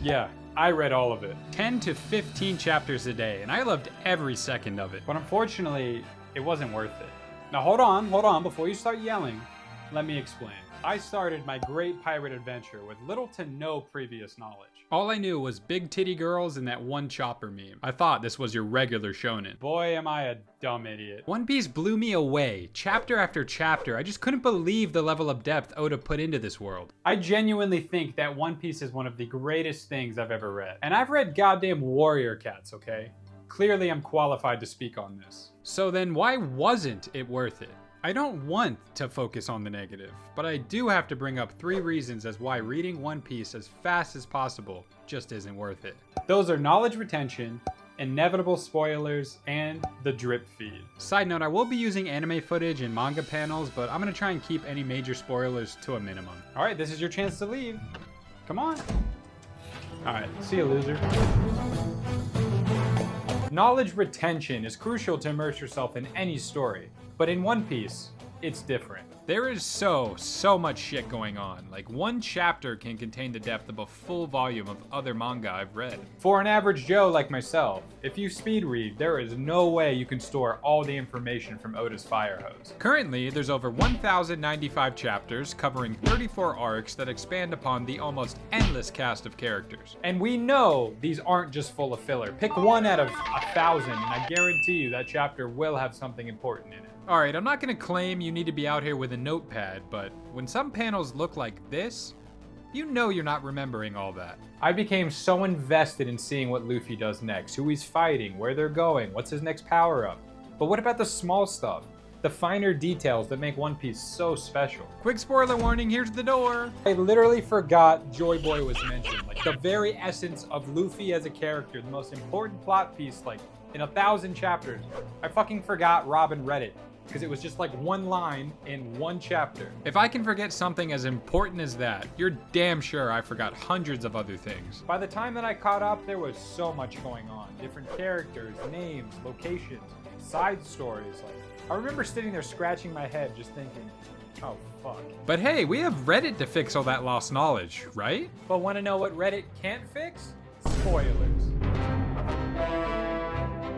Yeah, I read all of it. 10 to 15 chapters a day, and I loved every second of it. But unfortunately, it wasn't worth it. Now hold on, before you start yelling, let me explain. I started my great pirate adventure with little to no previous knowledge. All I knew was big titty girls and that one chopper meme. I thought this was your regular shonen. Boy, am I a dumb idiot. One Piece blew me away, chapter after chapter. I just couldn't believe the level of depth Oda put into this world. I genuinely think that One Piece is one of the greatest things I've ever read. And I've read goddamn Warrior Cats, okay? Clearly I'm qualified to speak on this. So then why wasn't it worth it? I don't want to focus on the negative, but I do have to bring up 3 reasons as why reading One Piece as fast as possible just isn't worth it. Those are knowledge retention, inevitable spoilers, and the drip feed. Side note, I will be using anime footage and manga panels, but I'm gonna try and keep any major spoilers to a minimum. All right, this is your chance to leave. Come on. All right, see you, loser. Knowledge retention is crucial to immerse yourself in any story, but in One Piece, it's different. There is so much shit going on. Like, one chapter can contain the depth of a full volume of other manga I've read. For an average Joe like myself, if you speed read, there is no way you can store all the information from Oda's Fire Hose. Currently, there's over 1,095 chapters covering 34 arcs that expand upon the almost endless cast of characters. And we know these aren't just full of filler. Pick one out of 1,000, and I guarantee you that chapter will have something important in it. Alright, I'm not gonna claim you need to be out here with a notepad, but when some panels look like this, you know you're not remembering all that. I became so invested in seeing what Luffy does next, who he's fighting, where they're going, what's his next power-up. But what about the small stuff? The finer details that make One Piece so special. Quick spoiler warning, here's the door. I literally forgot Joy Boy was mentioned. Like, the very essence of Luffy as a character, the most important plot piece, like, in 1,000 chapters. I fucking forgot Robin read it, because it was just like one line in one chapter. If I can forget something as important as that, you're damn sure I forgot hundreds of other things. By the time that I caught up, there was so much going on. Different characters, names, locations, side stories. Like, I remember sitting there scratching my head just thinking, oh fuck. But hey, we have Reddit to fix all that lost knowledge, right? But wanna know what Reddit can't fix? Spoilers.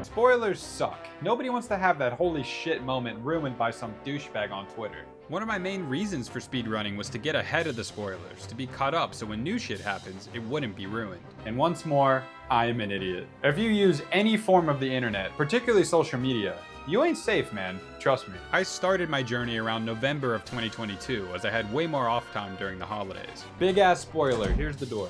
Spoilers suck. Nobody wants to have that holy shit moment ruined by some douchebag on Twitter. One of my main reasons for speedrunning was to get ahead of the spoilers, to be caught up so when new shit happens, it wouldn't be ruined. And once more, I am an idiot. If you use any form of the internet, particularly social media, you ain't safe, man. Trust me. I started my journey around November of 2022, as I had way more off time during the holidays. Big ass spoiler, here's the door.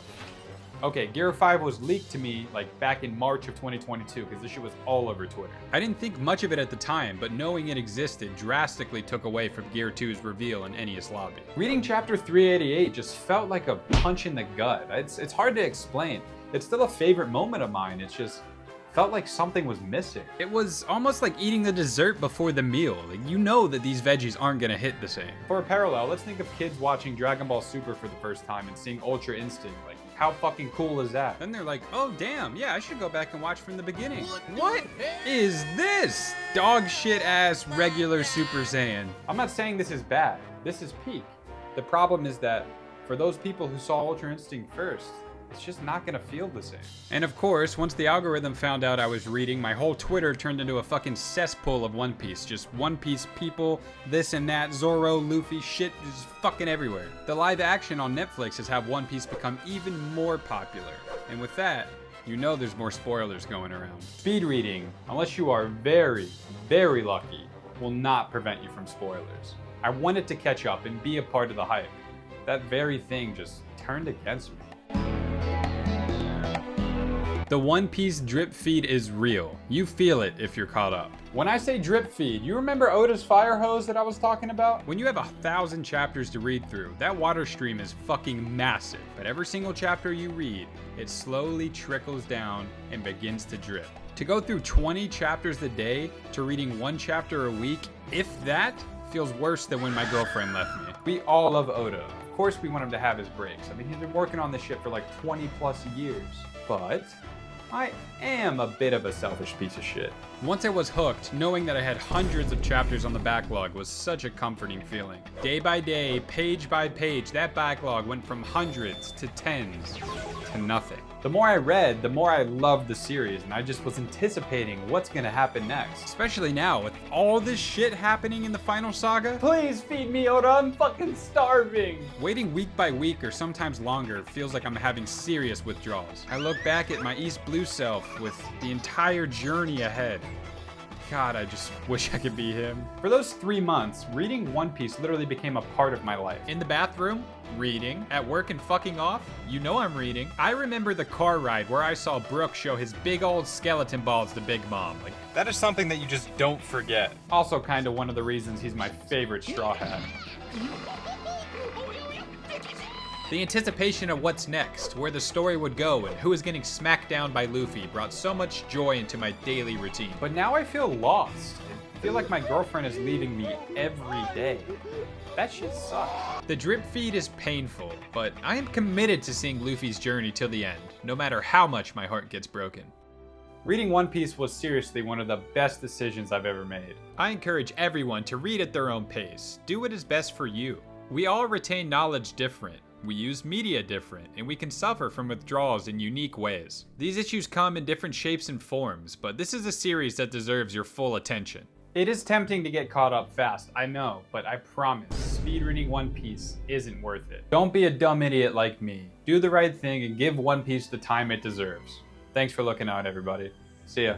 Okay, Gear 5 was leaked to me like back in March of 2022 because this shit was all over Twitter. I didn't think much of it at the time, but knowing it existed drastically took away from Gear 2's reveal in Enies Lobby. Reading chapter 388 just felt like a punch in the gut. It's hard to explain. It's still a favorite moment of mine. It's just felt like something was missing. It was almost like eating the dessert before the meal. Like, you know that these veggies aren't gonna hit the same. For a parallel, let's think of kids watching Dragon Ball Super for the first time and seeing Ultra Instinct. Like, how fucking cool is that? Then they're like, oh damn, yeah, I should go back and watch from the beginning. What is this? Dog shit ass regular Super Saiyan. I'm not saying this is bad. This is peak. The problem is that for those people who saw Ultra Instinct first, it's just not gonna feel the same. And of course, once the algorithm found out I was reading, my whole Twitter turned into a fucking cesspool of One Piece. Just One Piece people, this and that, Zoro, Luffy, shit just fucking everywhere. The live action on Netflix has had One Piece become even more popular. And with that, you know there's more spoilers going around. Speed reading, unless you are very, very lucky, will not prevent you from spoilers. I wanted to catch up and be a part of the hype. That very thing just turned against me. The One Piece drip feed is real. You feel it if you're caught up. When I say drip feed, you remember Oda's Fire Hose that I was talking about? When you have 1,000 chapters to read through, that water stream is fucking massive. But every single chapter you read, it slowly trickles down and begins to drip. To go through 20 chapters a day to reading 1 chapter a week, if that, feels worse than when my girlfriend left me. We all love Oda. Of course we want him to have his breaks. I mean, he's been working on this shit for like 20 plus years. But I am a bit of a selfish piece of shit. Once I was hooked, knowing that I had hundreds of chapters on the backlog was such a comforting feeling. Day by day, page by page, that backlog went from hundreds to tens to nothing. The more I read, the more I loved the series, and I just was anticipating what's gonna happen next. Especially now, with all this shit happening in the final saga. Please feed me, Oda, I'm fucking starving! Waiting week by week or sometimes longer feels like I'm having serious withdrawals. I look back at my East Blue self with the entire journey ahead. God, I just wish I could be him. For those 3 months, reading One Piece literally became a part of my life. In the bathroom, reading. At work and fucking off, you know I'm reading. I remember the car ride where I saw Brook show his big old skeleton balls to Big Mom. Like, That is something that you just don't forget. also kind of one of the reasons he's my favorite Straw Hat. The anticipation of what's next, where the story would go, and who is getting smacked down by Luffy brought so much joy into my daily routine. But now I feel lost. I feel like my girlfriend is leaving me every day. That shit sucks. The drip feed is painful, but I am committed to seeing Luffy's journey till the end, no matter how much my heart gets broken. Reading One Piece was seriously one of the best decisions I've ever made. I encourage everyone to read at their own pace. Do what is best for you. We all retain knowledge different. We use media different, and we can suffer from withdrawals in unique ways. These issues come in different shapes and forms, but this is a series that deserves your full attention. It is tempting to get caught up fast, I know, but I promise, speed reading One Piece isn't worth it. Don't be a dumb idiot like me. Do the right thing and give One Piece the time it deserves. Thanks for looking out, everybody. See ya.